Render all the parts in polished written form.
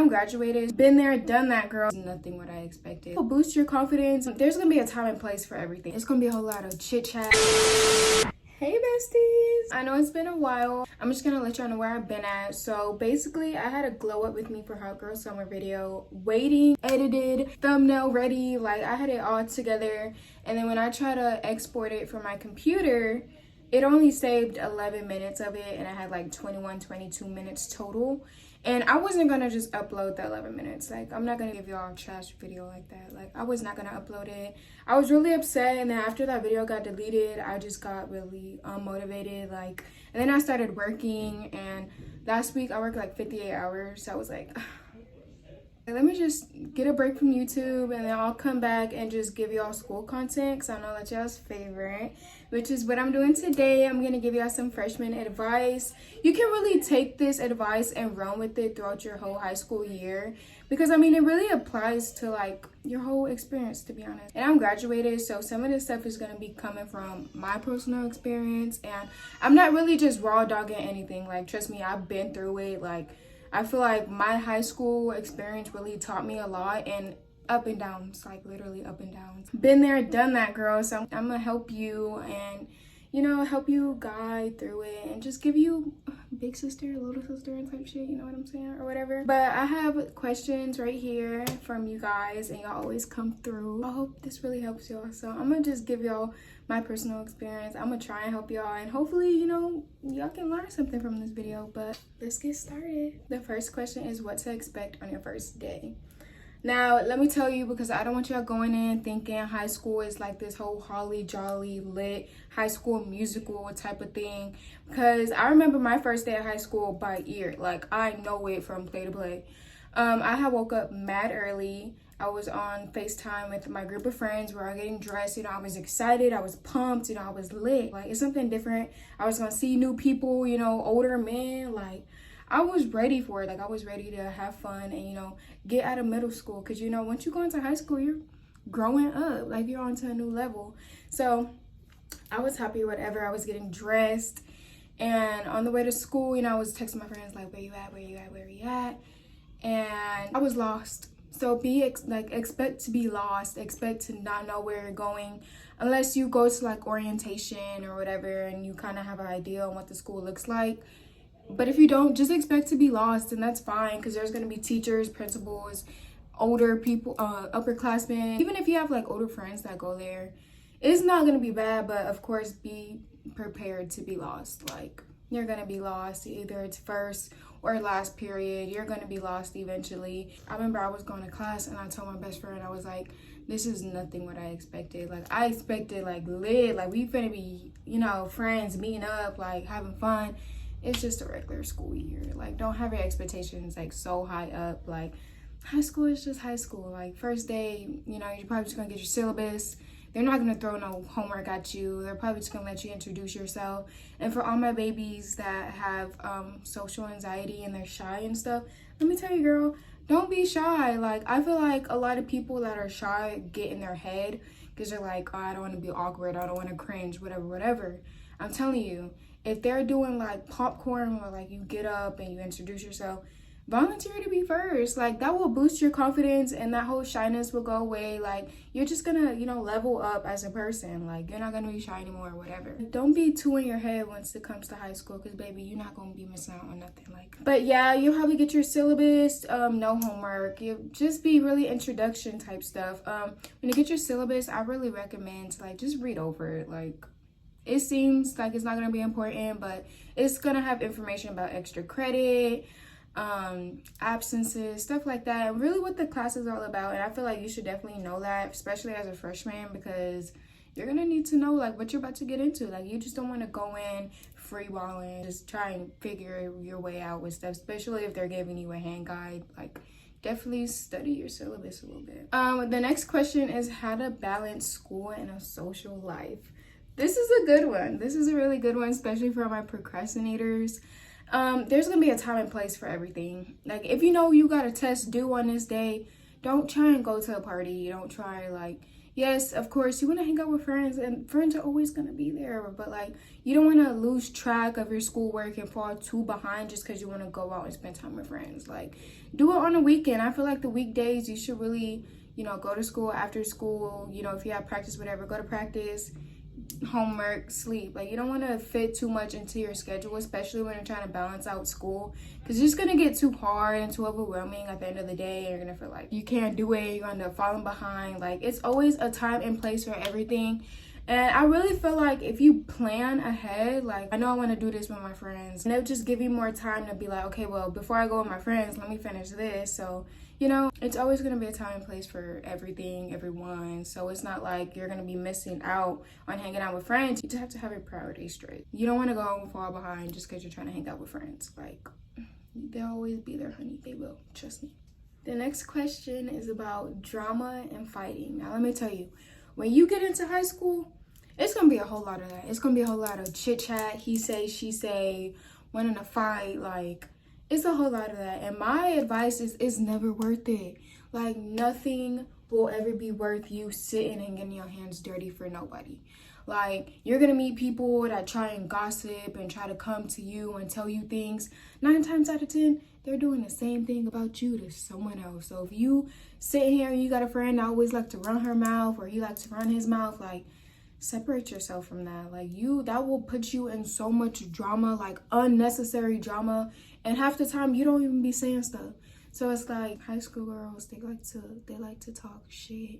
I'm graduated. Been there, done that, girl. Nothing what I expected. It'll boost your confidence. There's gonna be a time and place for everything. It's gonna be a whole lot of chit chat. Hey besties, I know it's been a while. I'm just gonna let y'all know where I've been at. So basically I had a glow up with me for Hot Girl Summer video, waiting, edited, thumbnail ready, like I had it all together. And then when I try to export it from my computer, it only saved 11 minutes of it, and I had like 22 minutes total. And I wasn't gonna just upload the 11 minutes. Like, I'm not gonna give y'all a trash video like that. Like, I was not gonna upload it. I was really upset, and then after that video got deleted, I just got really unmotivated. Like, and then I started working, and last week I worked like 58 hours. So I was like, let me just get a break from YouTube, and then I'll come back and just give y'all school content, because I know that's y'all's favorite, which is what I'm doing today. I'm going to give y'all some freshman advice. You can really take this advice and run with it throughout your whole high school year, because I mean, it really applies to like your whole experience, to be honest. And I'm graduated, so some of this stuff is going to be coming from my personal experience, and I'm not really just raw dogging anything. Like, trust me, I've been through it. Like, I feel like my high school experience really taught me a lot, and up and downs, like literally up and downs. Been there, done that, girl. So I'm gonna help you and, you know, help you guide through it and just give you big sister, little sister and type shit, you know what I'm saying, or whatever. But I have questions right here from you guys, and y'all always come through. I hope this really helps y'all. So I'm gonna just give y'all my personal experience. I'm gonna try and help y'all, and hopefully, you know, y'all can learn something from this video. But let's get started. The first question is what to expect on your first day. Now, let me tell you, because I don't want y'all going in thinking high school is like this whole holly jolly lit high school musical type of thing. Because I remember my first day of high school by ear. Like, I know it from play to play. I had woke up mad early. I was on FaceTime with my group of friends. We were all getting dressed. You know, I was excited. I was pumped. You know, I was lit. Like, it's something different. I was going to see new people, you know, older men. Like, I was ready for it. Like, I was ready to have fun and, you know, get out of middle school. Because, you know, once you go into high school, you're growing up. Like, you're on to a new level. So I was happy, whatever. I was getting dressed. And on the way to school, you know, I was texting my friends, like, where you at, where you at, where you at? And I was lost. So expect to be lost. Expect to not know where you're going. Unless you go to, like, orientation or whatever, and you kind of have an idea on what the school looks like. But if you don't, just expect to be lost, and that's fine, because there's going to be teachers, principals, older people, upperclassmen. Even if you have like older friends that go there, it's not going to be bad, but of course be prepared to be lost. Like, you're going to be lost, either it's first or last period. You're going to be lost eventually. I remember I was going to class, and I told my best friend, I was like, this is nothing what I expected. Like, I expected like lit, like we finna be, you know, friends meeting up, like having fun. It's just a regular school year. Like, don't have your expectations like so high up. Like, high school is just high school. Like, first day, you know, you're probably just gonna get your syllabus. They're not gonna throw no homework at you. They're probably just gonna let you introduce yourself. And for all my babies that have social anxiety and they're shy and stuff, let me tell you, girl, don't be shy. Like, I feel like a lot of people that are shy get in their head because they're like, oh, I don't want to be awkward, I don't want to cringe, whatever. I'm telling you, if they're doing like popcorn, or like you get up and you introduce yourself, volunteer to be first. Like, that will boost your confidence, and that whole shyness will go away. Like, you're just gonna, you know, level up as a person. Like, you're not gonna be shy anymore or whatever. Don't be too in your head once it comes to high school, because baby, you're not gonna be missing out on nothing. Like, but yeah, you'll probably get your syllabus, no homework. You just be really introduction type stuff. When you get your syllabus, I really recommend to like just read over it. Like, it seems like it's not going to be important, but it's going to have information about extra credit, absences, stuff like that, and really what the class is all about. And I feel like you should definitely know that, especially as a freshman, because you're going to need to know like what you're about to get into. Like, you just don't want to go in freeballing, just try and figure your way out with stuff, especially if they're giving you a hand guide. Like, definitely study your syllabus a little bit. The next question is how to balance school and a social life. This is a good one. This is a really good one, especially for my procrastinators. There's gonna be a time and place for everything. Like, if you know you got a test due on this day, don't try and go to a party. Don't try, like, yes, of course, you want to hang out with friends, and friends are always going to be there, but like, you don't want to lose track of your schoolwork and fall too behind just because you want to go out and spend time with friends. Like, do it on a weekend. I feel like the weekdays, you should really, you know, go to school, after school, you know, if you have practice, whatever, go to practice, homework, sleep. Like, you don't want to fit too much into your schedule, especially when you're trying to balance out school, because it's just going to get too hard and too overwhelming at the end of the day, and you're going to feel like you can't do it, you're going to end up falling behind. Like, it's always a time and place for everything. And I really feel like if you plan ahead, like, I know I want to do this with my friends, and it'll just give you more time to be like, okay, well, before I go with my friends, let me finish this. So, you know, it's always going to be a time and place for everything, everyone. So it's not like you're going to be missing out on hanging out with friends. You just have to have your priorities straight. You don't want to go and fall behind just because you're trying to hang out with friends. Like, they'll always be there, honey. They will. Trust me. The next question is about drama and fighting. Now, let me tell you, when you get into high school, it's going to be a whole lot of that. It's going to be a whole lot of chit chat, he say, she say, wanting to fight, like, it's a whole lot of that. And my advice is, it's never worth it. Like, nothing will ever be worth you sitting and getting your hands dirty for nobody. Like, you're gonna meet people that try and gossip and try to come to you and tell you things. 9 times out of 10, they're doing the same thing about you to someone else. So if you sit here and you got a friend that always like to run her mouth, or he likes to run his mouth, like, separate yourself from that. Like, that will put you in so much drama, like unnecessary drama, and half the time you don't even be saying stuff. So it's like, high school girls, they like to talk shit.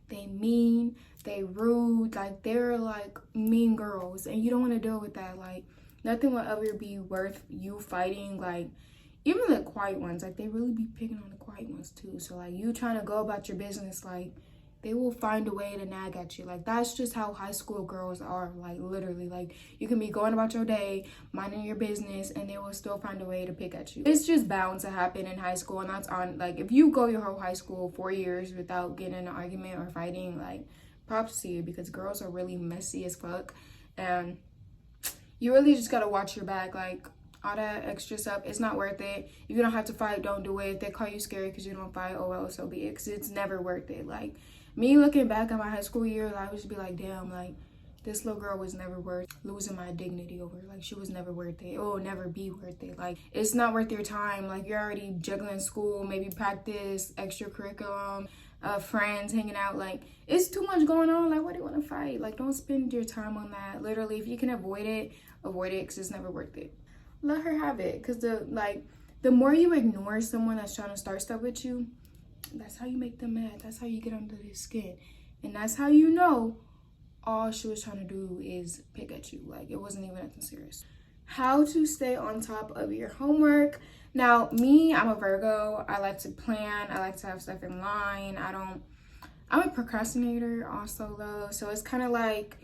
They mean, they rude, like, they're like mean girls, and you don't want to deal with that. Like, nothing will ever be worth you fighting. Like, even the quiet ones, like, they really be picking on the quiet ones too. So like, you trying to go about your business, like, they will find a way to nag at you. Like, that's just how high school girls are. Like, literally, like, you can be going about your day, minding your business, and they will still find a way to pick at you. It's just bound to happen in high school, and that's on, like, if you go your whole high school 4 years without getting in an argument or fighting, like, props to you, because girls are really messy as fuck, and you really just gotta watch your back. Like, all that extra stuff, it's not worth it. If you don't have to fight, don't do it. If they call you scary because you don't fight, oh well, so be it, because it's never worth it. Like, me looking back at my high school years, I would just be like, damn, like, this little girl was never worth losing my dignity over. Like, she was never worth it. It will never be worth it. Like, it's not worth your time. Like, you're already juggling school, maybe practice, extracurriculum, friends, hanging out. Like, it's too much going on. Like, what do you want to fight? Like, don't spend your time on that. Literally, if you can avoid it, because it's never worth it. Let her have it, because the more you ignore someone that's trying to start stuff with you, that's how you make them mad. That's how you get under their skin. And that's how you know all she was trying to do is pick at you. Like, it wasn't even nothing serious. How to stay on top of your homework. Now, me, I'm a Virgo. I like to plan. I like to have stuff in line. I'm a procrastinator also, though. So it's kind of like,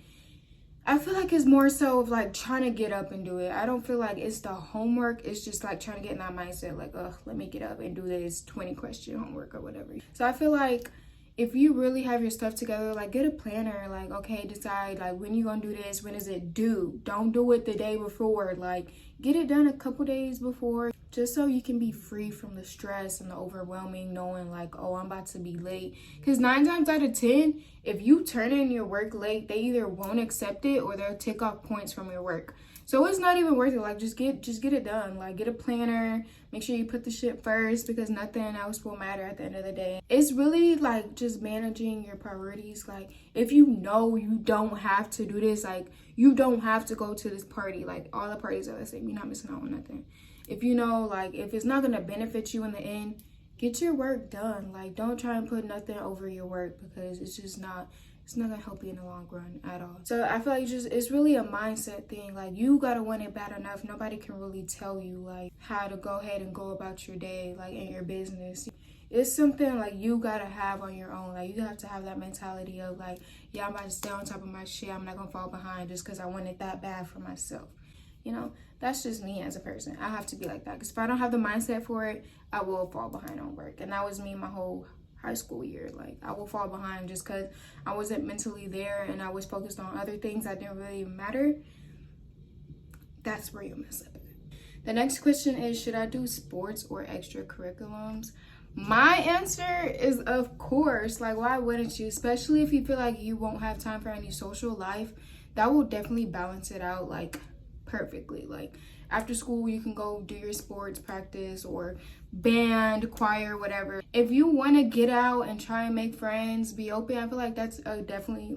I feel like it's more so of like trying to get up and do it. I don't feel like it's the homework. It's just like trying to get in that mindset, like, let me get up and do this 20 question homework or whatever. So I feel like if you really have your stuff together, like, get a planner. Like, okay, decide, like, when you gonna do this, when is it due? Don't do it the day before. Like, get it done a couple days before, just so you can be free from the stress and the overwhelming knowing, like, oh, I'm about to be late. Because 9 times out of 10, if you turn in your work late, they either won't accept it or they'll take off points from your work. So it's not even worth it. Like, just get it done. Like, get a planner. Make sure you put the shit first, because nothing else will matter at the end of the day. It's really like just managing your priorities. Like, if you know you don't have to do this, like, you don't have to go to this party. Like, all the parties are the same. You're not missing out on nothing. If you know, like, if it's not gonna benefit you in the end, get your work done. Like, don't try and put nothing over your work, because it's just not, it's not gonna help you in the long run at all. So I feel like it's really a mindset thing. Like, you gotta want it bad enough. Nobody can really tell you, like, how to go ahead and go about your day, like, in your business. It's something like you gotta have on your own. Like, you have to have that mentality of like, yeah, I'm about to stay on top of my shit. I'm not gonna fall behind just because I want it that bad for myself. You know, that's just me as a person. I have to be like that, because if I don't have the mindset for it, I will fall behind on work. And that was me my whole high school year. Like, I will fall behind just because I wasn't mentally there and I was focused on other things that didn't really matter. That's where you mess up. The next question is, should I do sports or extracurriculums? My answer is of course. Like, why wouldn't you? Especially if you feel like you won't have time for any social life. That will definitely balance it out like perfectly. Like, after school you can go do your sports practice or band, choir, whatever. If you want to get out and try and make friends, be open, I feel like that's definitely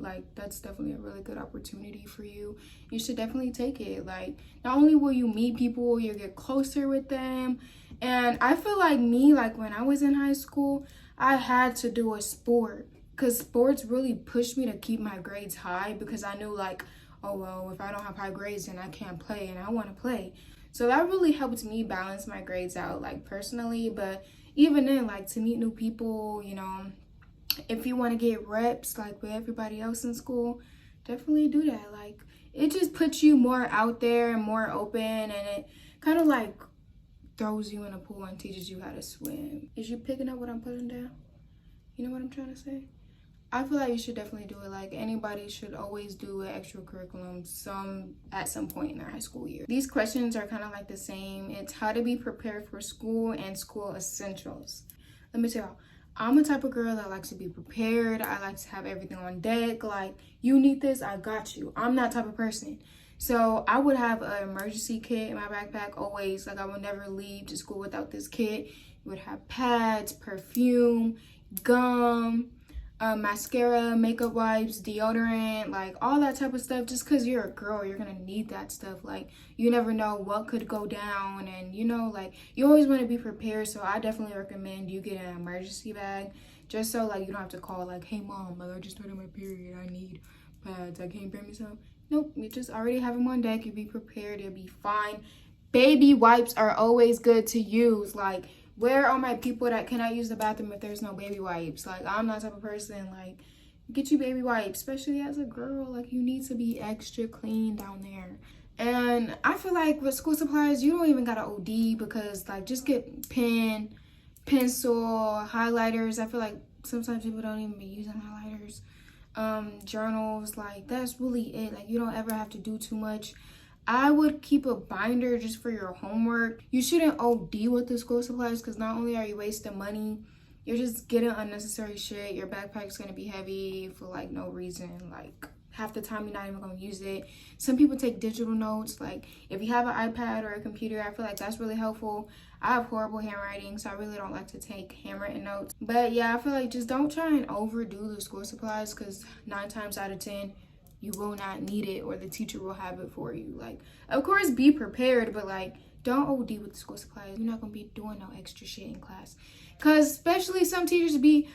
a really good opportunity for you. You should definitely take it. Like, not only will you meet people, you'll get closer with them. And I feel like me, like when I was in high school, I had to do a sport because sports really pushed me to keep my grades high, because I knew like, oh well, if I don't have high grades then I can't play, and I want to play. So that really helped me balance my grades out, like personally. But even then, like, to meet new people, you know, if you want to get reps like with everybody else in school, definitely do that. Like, it just puts you more out there and more open, and it kind of like throws you in a pool and teaches you how to swim. Is you picking up what I'm putting down? You know what I'm trying to say? I feel like you should definitely do it. Like, anybody should always do an extracurriculum at some point in their high school year. These questions are kind of like the same. It's how to be prepared for school and school essentials. Let me tell y'all, I'm the type of girl that likes to be prepared. I like to have everything on deck. Like, you need this, I got you. I'm that type of person. So I would have an emergency kit in my backpack always. Like, I would never leave to school without this kit. It would have pads, perfume, gum, mascara, makeup wipes, deodorant, like all that type of stuff. Just because you're a girl, you're gonna need that stuff. Like, you never know what could go down, and you know, like, you always want to be prepared. So I definitely recommend you get an emergency bag, just so like you don't have to call like, hey mom, like I just started my period, I need pads, I can't bring me some. Nope, you just already have them on deck. You'll be prepared, you'll be fine. Baby wipes are always good to use. Like, where are my people that cannot use the bathroom if there's no baby wipes? Like, I'm that type of person. Like, get you baby wipes, especially as a girl. Like, you need to be extra clean down there. And I feel like with school supplies, you don't even gotta OD, because like, just get pen, pencil, highlighters. I feel like sometimes people don't even be using highlighters. Journals, like, that's really it. Like, you don't ever have to do too much. I would keep a binder just for your homework. You shouldn't OD with the school supplies, because not only are you wasting money, you're just getting unnecessary shit. Your backpack's gonna be heavy for like no reason. Like, half the time you're not even gonna use it. Some people take digital notes. Like, if you have an iPad or a computer, I feel like that's really helpful. I have horrible handwriting, so I really don't like to take handwritten notes. But yeah, I feel like just don't try and overdo the school supplies, because 9 times out of 10 you will not need it, or the teacher will have it for you. Like, of course, be prepared, but like, don't OD with the school supplies. You're not gonna be doing no extra shit in class, because especially some teachers be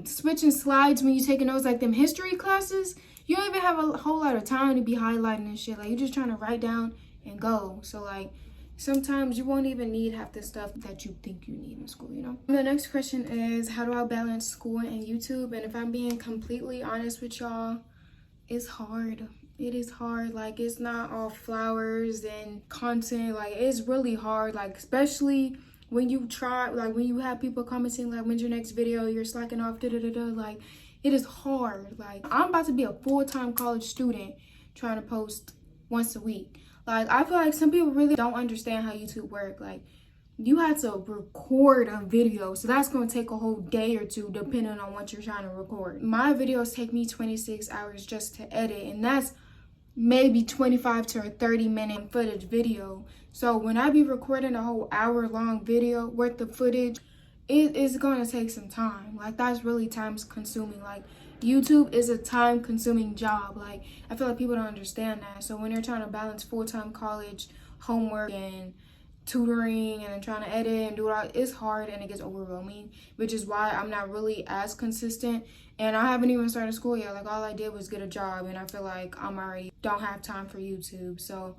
switching slides when you taking those like them history classes. You don't even have a whole lot of time to be highlighting and shit. Like, you're just trying to write down and go. So like, sometimes you won't even need half the stuff that you think you need in school, you know? The next question is, how do I balance school and YouTube? And if I'm being completely honest with y'all, it's hard. It is hard. Like, it's not all flowers and content. Like, it's really hard. Like, especially when you try, like, when you have people commenting like, when's your next video, you're slacking off, like, it is hard. Like, I'm about to be a full-time college student trying to post once a week. Like, I feel like some people really don't understand how YouTube works. Like, you have to record a video, so that's going to take a whole day or two depending on what you're trying to record. My videos take me 26 hours just to edit, and that's maybe 25 to a 30-minute footage video. So when I be recording a whole hour-long video worth of footage, it is going to take some time. Like, that's really time consuming. Like, YouTube is a time consuming job. Like, I feel like people don't understand that. So when you're trying to balance full-time college, homework, and tutoring, and then trying to edit and do it all, it's hard and it gets overwhelming, which is why I'm not really as consistent. And I haven't even started school yet. Like, all I did was get a job, and I feel like I'm already don't have time for YouTube. So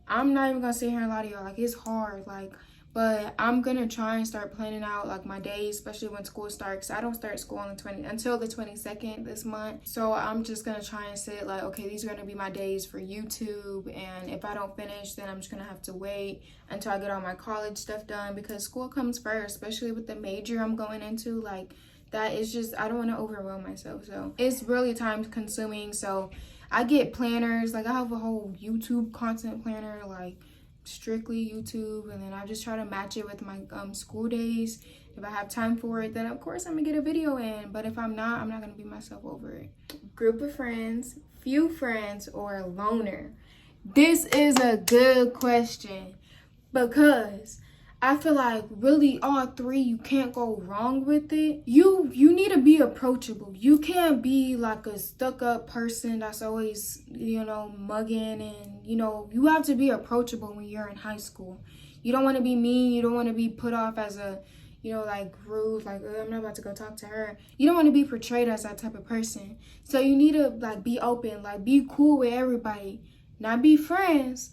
I'm not even gonna sit here and lie to y'all. Like, it's hard. Like, but I'm gonna try and start planning out like my days, especially when school starts. I don't start school on until the 22nd this month. So I'm just gonna try and say like, okay, these are gonna be my days for YouTube, and if I don't finish, then I'm just gonna have to wait until I get all my college stuff done, because school comes first, especially with the major I'm going into. Like, that is just, I don't want to overwhelm myself. So it's really time consuming. So I get planners. Like, I have a whole YouTube content planner. Like, strictly YouTube, and then I just try to match it with my school days. If I have time for it, then of course I'm gonna get a video in, but if I'm not gonna beat myself over it. Group of friends, few friends, or a loner? This is a good question because I feel like really all three, you can't go wrong with it. You need to be approachable. You can't be like a stuck-up person that's always, mugging, and, you have to be approachable when you're in high school. You don't want to be mean. You don't want to be put off as a, like rude, like, I'm not about to go talk to her. You don't want to be portrayed as that type of person. So you need to, like, be open, like, be cool with everybody. Not be friends,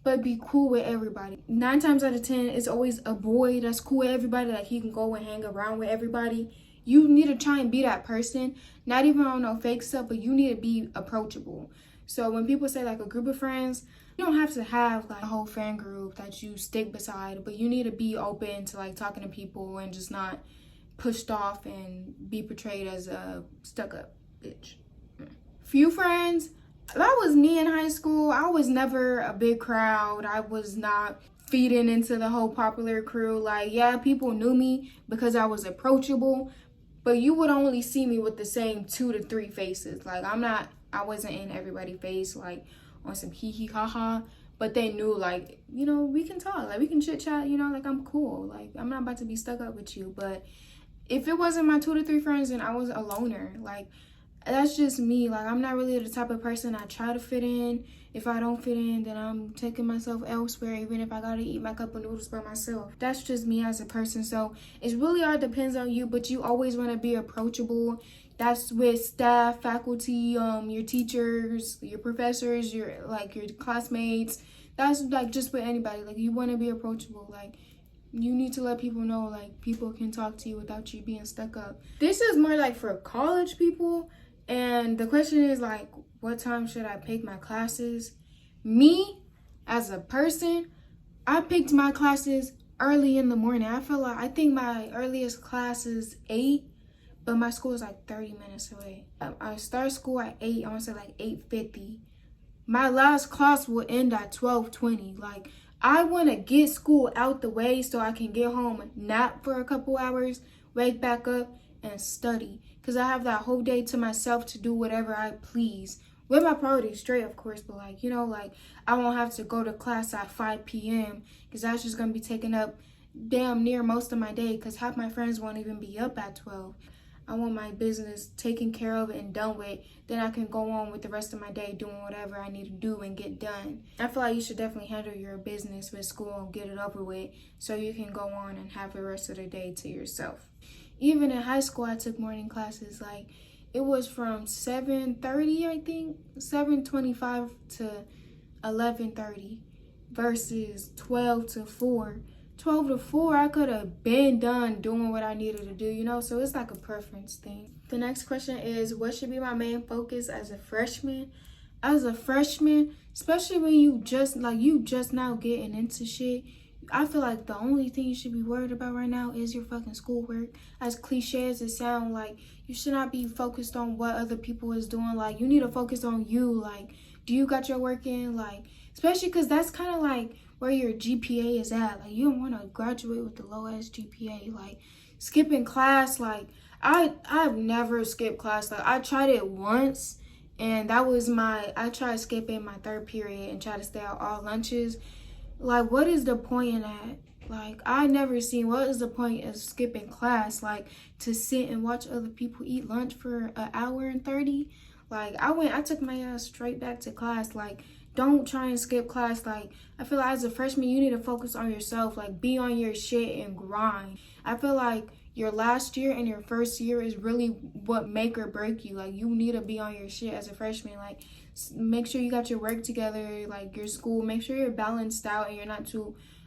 but be cool with everybody. 9 times out of 10, it's always a boy that's cool with everybody. Like, he can go and hang around with everybody. You need to try and be that person. Not even on no fake stuff, but you need to be approachable. So when people say, like, a group of friends, you don't have to have, like, a whole friend group that you stick beside. But you need to be open to, like, talking to people and just not pushed off and be portrayed as a stuck-up bitch. Few friends. That was me in high school. I was never a big crowd. I was not feeding into the whole popular crew. Like, yeah, people knew me because I was approachable, but you would only see me with the same 2 to 3 faces. Like, I wasn't in everybody's face, like, on some hee ha ha, but they knew, like, we can talk, like, we can chit chat, like, I'm cool. Like, I'm not about to be stuck up with you. But if it wasn't my 2 to 3 friends, then I was a loner. Like, that's just me. Like, I'm not really the type of person I try to fit in. If I don't fit in, then I'm taking myself elsewhere, even if I gotta eat my cup of noodles by myself. That's just me as a person. So it's really all depends on you, but you always want to be approachable. That's with staff, faculty, your teachers, your professors, your classmates. That's like just with anybody. Like, you want to be approachable. Like, you need to let people know, like, people can talk to you without you being stuck up. This is more like for college people. And the question is, like, what time should I pick my classes? Me, as a person, I picked my classes early in the morning. I think my earliest class is 8, but my school is like 30 minutes away. I start school at 8, I want to say like 8:50. My last class will end at 12:20. Like, I want to get school out the way so I can get home, nap for a couple hours, wake back up, and study. Because I have that whole day to myself to do whatever I please. With my priorities straight, of course, but like, I won't have to go to class at 5 p.m. because that's just going to be taking up damn near most of my day, because half my friends won't even be up at 12. I want my business taken care of and done with. Then I can go on with the rest of my day doing whatever I need to do and get done. I feel like you should definitely handle your business with school and get it over with so you can go on and have the rest of the day to yourself. Even in high school, I took morning classes. Like, it was from 7:30, I think, 7:25 to 11:30 versus 12 to 4. 12 to 4, I could have been done doing what I needed to do, so it's like a preference thing. The next question is, what should be my main focus as a freshman? As a freshman, especially when you just now getting into shit, I feel like the only thing you should be worried about right now is your fucking schoolwork. As cliche as it sounds, like, you should not be focused on what other people is doing. Like, you need to focus on you. Like, do you got your work in? Like, especially because that's kind of like where your GPA is at. Like, you don't want to graduate with the low-ass GPA. Like, skipping class, like, I've never skipped class. Like, I tried it once, and I tried skipping my 3rd period and tried to stay out all lunches. Like, what is the point in that? Like, I never seen what is the point of skipping class, like, to sit and watch other people eat lunch for an hour and 30. Like, I took my ass straight back to class. Like, don't try and skip class. Like, I feel like as a freshman, you need to focus on yourself. Like, be on your shit and grind. I feel like your last year and your first year is really what make or break you. Like, you need to be on your shit as a freshman. Like, make sure you got your work together, like your school. Make sure you're balanced out and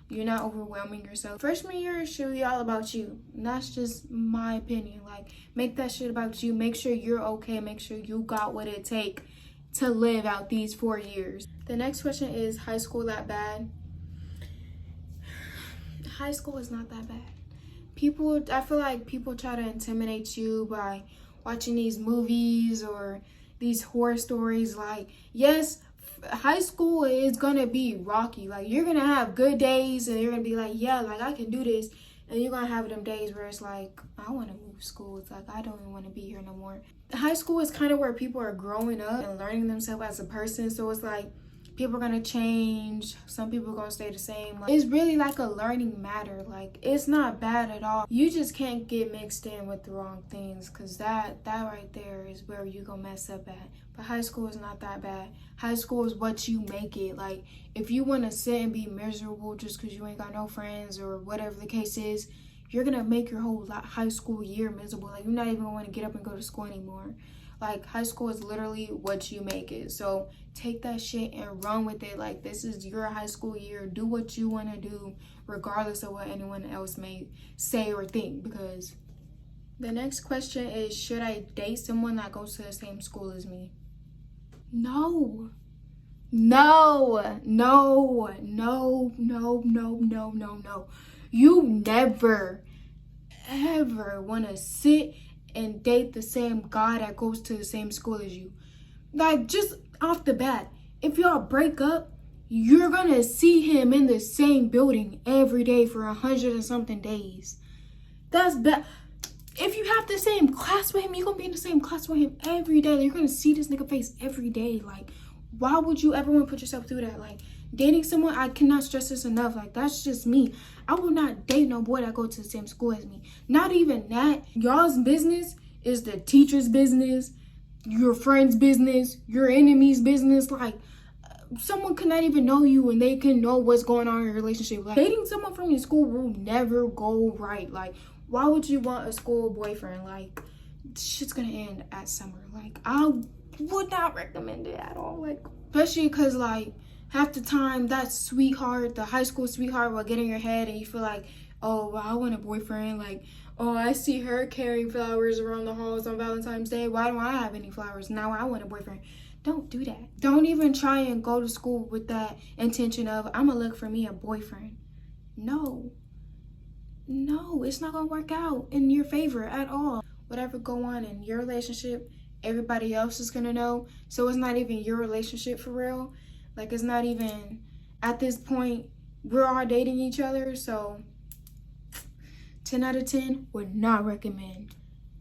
you're not overwhelming yourself. Freshman year should be all about you. And that's just my opinion. Like, make that shit about you. Make sure you're okay. Make sure you got what it take to live out these 4 years. The next question is, high school that bad? High school is not that bad. I feel like people try to intimidate you by watching these movies or these horror stories. Like, yes, high school is gonna be rocky. Like, you're gonna have good days and you're gonna be like, yeah, like, I can do this. And you're gonna have them days where it's like, I want to move school. It's like, I don't even want to be here no more. High school is kind of where people are growing up and learning themselves as a person. So it's like, people are gonna change. Some people are gonna stay the same. Like, it's really like a learning matter. Like, it's not bad at all. You just can't get mixed in with the wrong things, because that right there is where you gonna mess up at. But high school is not that bad. High school is what you make it. Like, if you want to sit and be miserable just because you ain't got no friends or whatever the case is, you're gonna make your whole high school year miserable. Like, you're not even gonna want to get up and go to school anymore. Like, high school is literally what you make it. So take that shit and run with it. Like, this is your high school year. Do what you want to do, regardless of what anyone else may say or think. Because the next question is, should I date someone that goes to the same school as me? No. No. No. No. No. No. No. No. No. You never, ever want to sit and date the same guy that goes to the same school as you. Like, just off the bat, if y'all break up, you're gonna see him in the same building every day for 100 and something days. That's bad. If you have the same class with him, you're gonna be in the same class with him every day. Like, you're gonna see this nigga face every day. Like, why would you ever want to put yourself through that? Like, dating someone, I cannot stress this enough. Like, that's just me. I will not date no boy that go to the same school as me. Not even that. Y'all's business is the teacher's business, your friend's business, your enemy's business. Like, someone cannot even know you and they can know what's going on in your relationship. Like, dating someone from your school will never go right. Like, why would you want a school boyfriend? Like, shit's gonna end at summer. Like, I would not recommend it at all. Like, especially because, like, half the time that sweetheart, the high school sweetheart, will get in your head and you feel like, oh, well, I want a boyfriend. Like, oh, I see her carrying flowers around the halls on Valentine's Day. Why don't I have any flowers? Now I want a boyfriend. Don't do that. Don't even try and go to school with that intention of, I'm gonna look for me a boyfriend. No, it's not gonna work out in your favor at all. Whatever go on in your relationship, everybody else is gonna know. So it's not even your relationship for real. Like, it's not even, at this point, we're all dating each other. So 10 out of 10 would not recommend.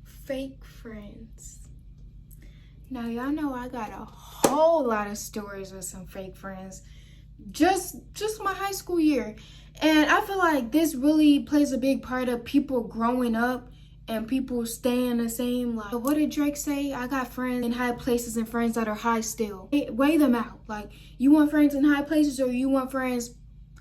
Fake friends. Now, y'all know I got a whole lot of stories with some fake friends. Just my high school year. And I feel like this really plays a big part of people growing up and people staying the same. Like, what did Drake say? I got friends in high places and friends that are high still. Weigh them out. Like, you want friends in high places or you want friends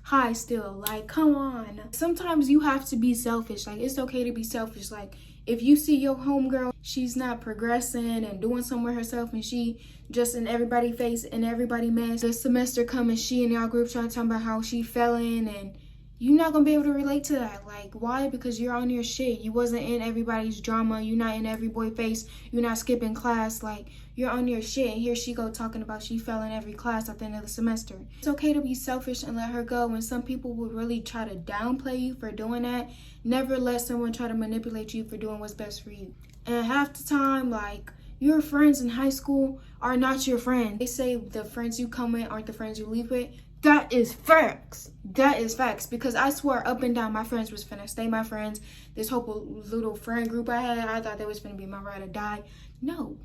high still? Like, come on. Sometimes you have to be selfish. Like, it's okay to be selfish. Like, if you see your homegirl, she's not progressing and doing somewhere herself and she just in everybody's face and everybody mess. The semester coming, she and y'all group trying to talk about how she fell in, and you're not gonna be able to relate to that. Like, why? Because you're on your shit. You wasn't in everybody's drama. You're not in every boy face. You're not skipping class. Like, you're on your shit. And here she go talking about she fell in every class at the end of the semester. It's okay to be selfish and let her go. And some people will really try to downplay you for doing that. Never let someone try to manipulate you for doing what's best for you. And half the time, like, your friends in high school are not your friends. They say the friends you come with aren't the friends you leave with. That is facts. That is facts. Because I swear up and down my friends was finna stay my friends. This whole little friend group I had, I thought they was finna be my ride or die. No.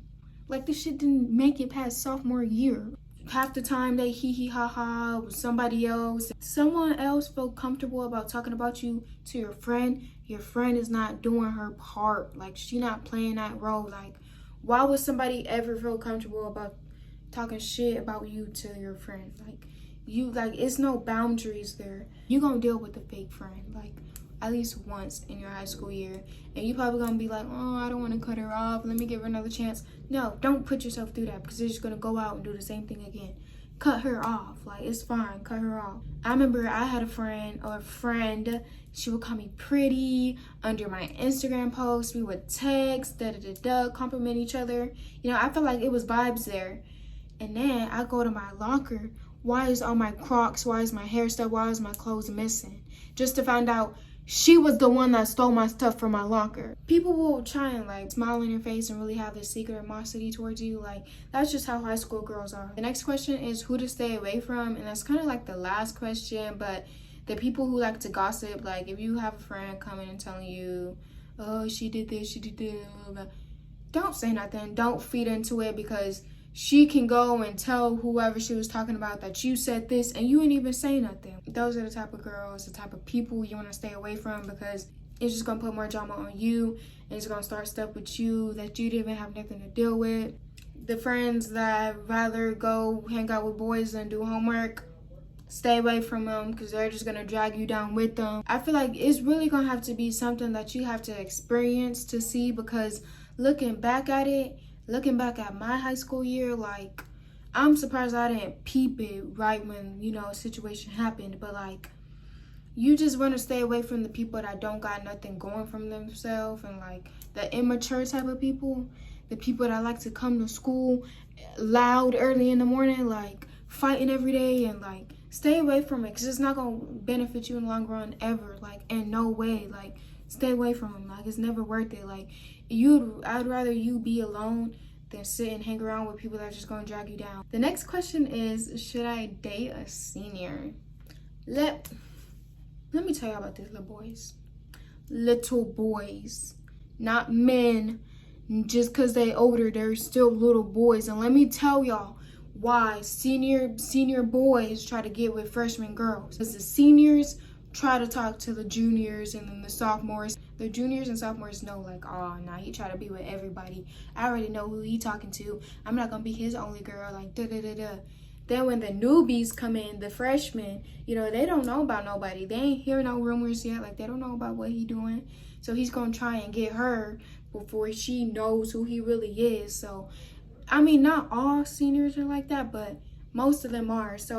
Like, this shit didn't make it past sophomore year. Half the time they hee ha ha with somebody else. Someone else felt comfortable about talking about you to your friend. Your friend is not doing her part. Like, she not playing that role. Like, why would somebody ever feel comfortable about talking shit about you to your friend? Like, it's no boundaries there. You gonna deal with a fake friend, like, at least once in your high school year. And you probably gonna be like, oh, I don't want to cut her off. Let me give her another chance. No, don't put yourself through that, because they're just gonna go out and do the same thing again. Cut her off. Like, it's fine. Cut her off. I remember I had a friend. She would call me pretty under my Instagram posts. We would text, compliment each other. You know, I felt like it was vibes there. And then I go to my locker. Why is all my Crocs, why is my hairstyle, why is my clothes missing? Just to find out she was the one that stole my stuff from my locker. People will try and like smile in your face and really have this secret animosity towards you. Like, that's just how high school girls are. The next question is who to stay away from, and that's kind of like the last question, but the people who like to gossip, like if you have a friend coming and telling you, oh, she did this, she did that, don't say nothing. Don't feed into it, because she can go and tell whoever she was talking about that you said this and you didn't even say nothing. Those are the type of girls, the type of people you want to stay away from, because it's just going to put more drama on you, and it's going to start stuff with you that you didn't even have nothing to deal with. The friends that rather go hang out with boys than do homework, stay away from them, because they're just going to drag you down with them. I feel like it's really going to have to be something that you have to experience to see, because looking back at my high school year, like, I'm surprised I didn't peep it right when, you know, a situation happened. But like, you just want to stay away from the people that don't got nothing going from themselves, and like the immature type of people, the people that like to come to school loud early in the morning, like fighting every day, and like stay away from it, because it's not going to benefit you in the long run ever, like in no way. Like, stay away from them. Like, it's never worth it. Like, I'd rather you be alone than sit and hang around with people that are just going to drag you down. The next question is, should I date a senior? Let me tell you about these little boys, not men. Just because they older, they're still little boys. And let me tell y'all why senior boys try to get with freshman girls. Because the seniors try to talk to the juniors, and then the sophomores. The juniors and sophomores know, like, oh, nah, he try to be with everybody. I already know who he talking to. I'm not gonna be his only girl, like, da-da-da-da. Then when the newbies come in, the freshmen, you know, they don't know about nobody. They ain't hear no rumors yet. Like, they don't know about what he doing. So he's gonna try and get her before she knows who he really is. So, I mean, not all seniors are like that, but most of them are. So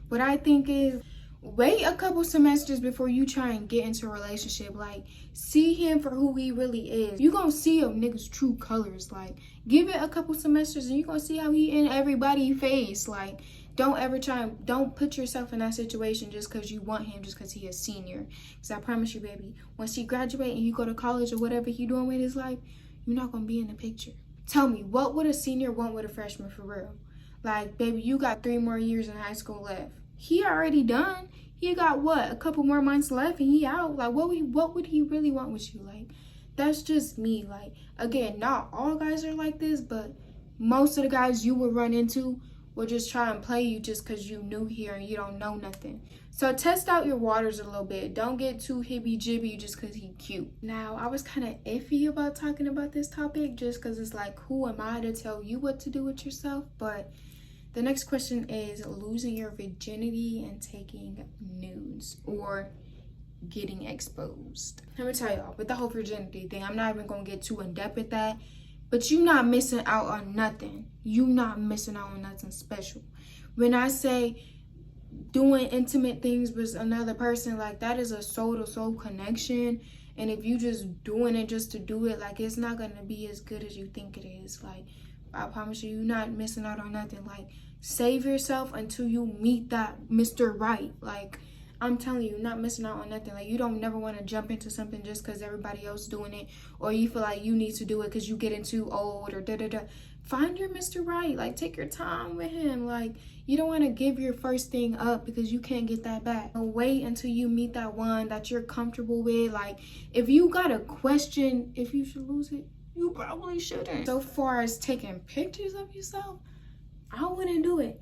what I think is, wait a couple semesters before you try and get into a relationship. Like, see him for who he really is. You gonna see a nigga's true colors. Like, give it a couple semesters and you gonna see how he in everybody's face. Like, don't put yourself in that situation just because you want him, just because he a senior. Because I promise you, baby, once he graduate and you go to college or whatever he doing with his life, you're not gonna be in the picture. Tell me, what would a senior want with a freshman for real? Like, baby, you got 3 more years in high school left. He already done. He got what, a couple more months left and he out. Like, what would he really want with you? Like, that's just me. Like, again, not all guys are like this, but most of the guys you would run into will just try and play you just because you new here and you don't know nothing. So test out your waters a little bit. Don't get too hibby-jibby just because he cute. Now, I was kind of iffy about talking about this topic just because it's like, who am I to tell you what to do with yourself? But the next question is losing your virginity and taking nudes or getting exposed. Let me tell y'all, with the whole virginity thing, I'm not even going to get too in-depth with that, but you're not missing out on nothing. You're not missing out on nothing special. When I say doing intimate things with another person, like, that is a soul-to-soul connection, and if you just doing it just to do it, like, it's not going to be as good as you think it is. Like, I promise you, you're not missing out on nothing. Like, save yourself until you meet that Mr. Right. Like, I'm telling you, you're not missing out on nothing. Like, you don't never want to jump into something just because everybody else doing it, or you feel like you need to do it because you getting too old, or da-da-da. Find your Mr. Right. Like, take your time with him. Like, you don't want to give your first thing up because you can't get that back. Wait until you meet that one that you're comfortable with. Like, if you got a question if you should lose it, you probably shouldn't. So far as taking pictures of yourself, I wouldn't do it.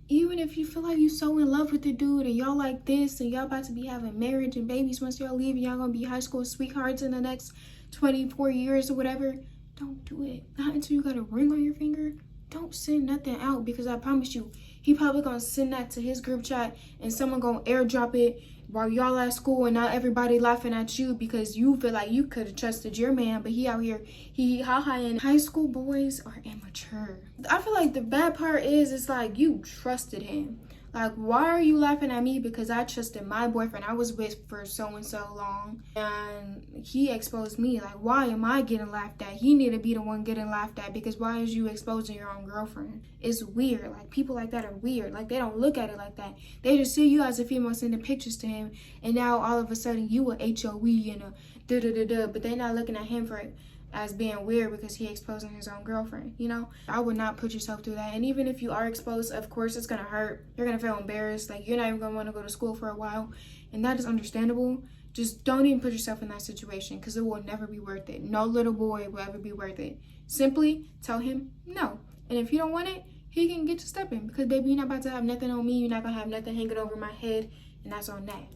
Even if you feel like you're so in love with the dude and y'all like this and y'all about to be having marriage and babies once y'all leave and y'all gonna be high school sweethearts in the next 24 years or whatever, don't do it. Not until you got a ring on your finger. Don't send nothing out, because I promise you, he probably gonna send that to his group chat and someone gonna airdrop it while y'all at school, and not everybody laughing at you because you feel like you could have trusted your man, but he out here, and high school boys are immature. I feel like the bad part is, it's like, you trusted him. Like, why are you laughing at me because I trusted my boyfriend I was with for so and so long and he exposed me? Like, why am I getting laughed at? He need to be the one getting laughed at because why is you exposing your own girlfriend? It's weird. Like, people like that are weird. Like, they don't look at it like that. They just see you as a female sending pictures to him, and now all of a sudden you a HOE and a da-da-da-da, but they're not looking at him for it as being weird because he exposing his own girlfriend, you know? I would not put yourself through that. And even if you are exposed, of course it's gonna hurt. You're gonna feel embarrassed. Like, you're not even gonna want to go to school for a while, and that is understandable. Just don't even put yourself in that situation because it will never be worth it. No little boy will ever be worth it. Simply tell him no. And if you don't want it, he can get to stepping because, baby, you're not about to have nothing on me. You're not gonna have nothing hanging over my head, and that's on that.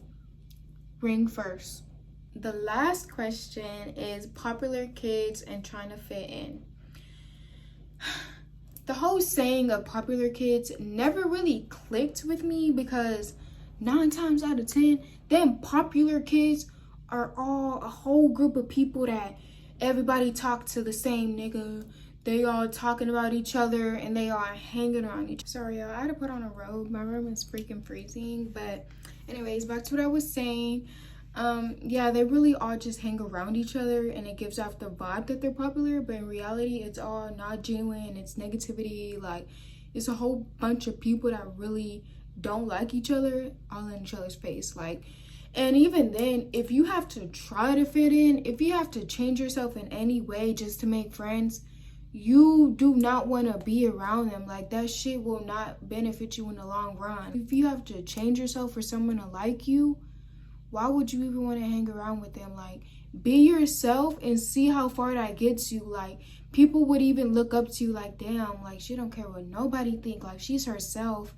Ring first. The last question is popular kids and trying to fit in. The whole saying of popular kids never really clicked with me because 9 times out of 10, them popular kids are all a whole group of people that everybody talk to the same nigga. They all talking about each other and they all hanging around each other. Sorry, y'all, I had to put on a robe. My room is freaking freezing. But anyways, back to what I was saying. Yeah, they really all just hang around each other and it gives off the vibe that they're popular, but in reality it's all not genuine. It's negativity. Like, it's a whole bunch of people that really don't like each other all in each other's face. Like, and even then, if you have to try to fit in, if you have to change yourself in any way just to make friends, you do not want to be around them. Like, that shit will not benefit you in the long run. If you have to change yourself for someone to like you, why would you even want to hang around with them? Like, be yourself and see how far that gets you. Like, people would even look up to you like, damn, like, she don't care what nobody think. Like, she's herself.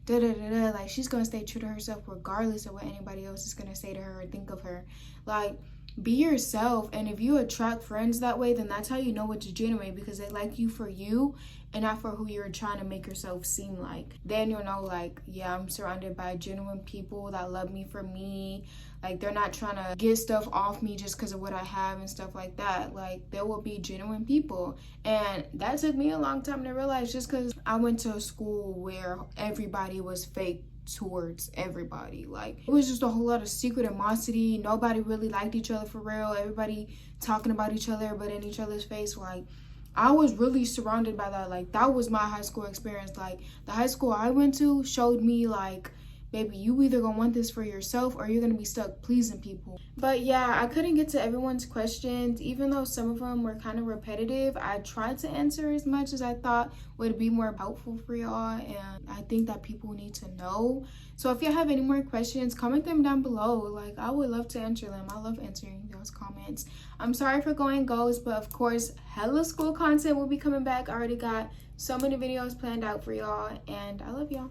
Da-da-da-da. Like, she's gonna stay true to herself regardless of what anybody else is gonna say to her or think of her. Like, be yourself. And if you attract friends that way, then that's how you know it's genuine, because they like you for you and not for who you're trying to make yourself seem like. Then you'll know, like, yeah, I'm surrounded by genuine people that love me for me. Like, they're not trying to get stuff off me just because of what I have and stuff like that. Like, there will be genuine people. And that took me a long time to realize, just because I went to a school where everybody was fake towards everybody. Like, it was just a whole lot of secret animosity. Nobody really liked each other for real. Everybody talking about each other but in each other's face. Like, I was really surrounded by that. Like, that was my high school experience. Like, the high school I went to showed me, like, baby, you either gonna want this for yourself or you're gonna be stuck pleasing people. But yeah, I couldn't get to everyone's questions. Even though some of them were kind of repetitive, I tried to answer as much as I thought would be more helpful for y'all, and I think that people need to know. So if you have any more questions, comment them down below. Like, I would love to answer them. I love answering those comments. I'm sorry for going ghost, but of course, hella school content will be coming back. I already got so many videos planned out for y'all, and I love y'all.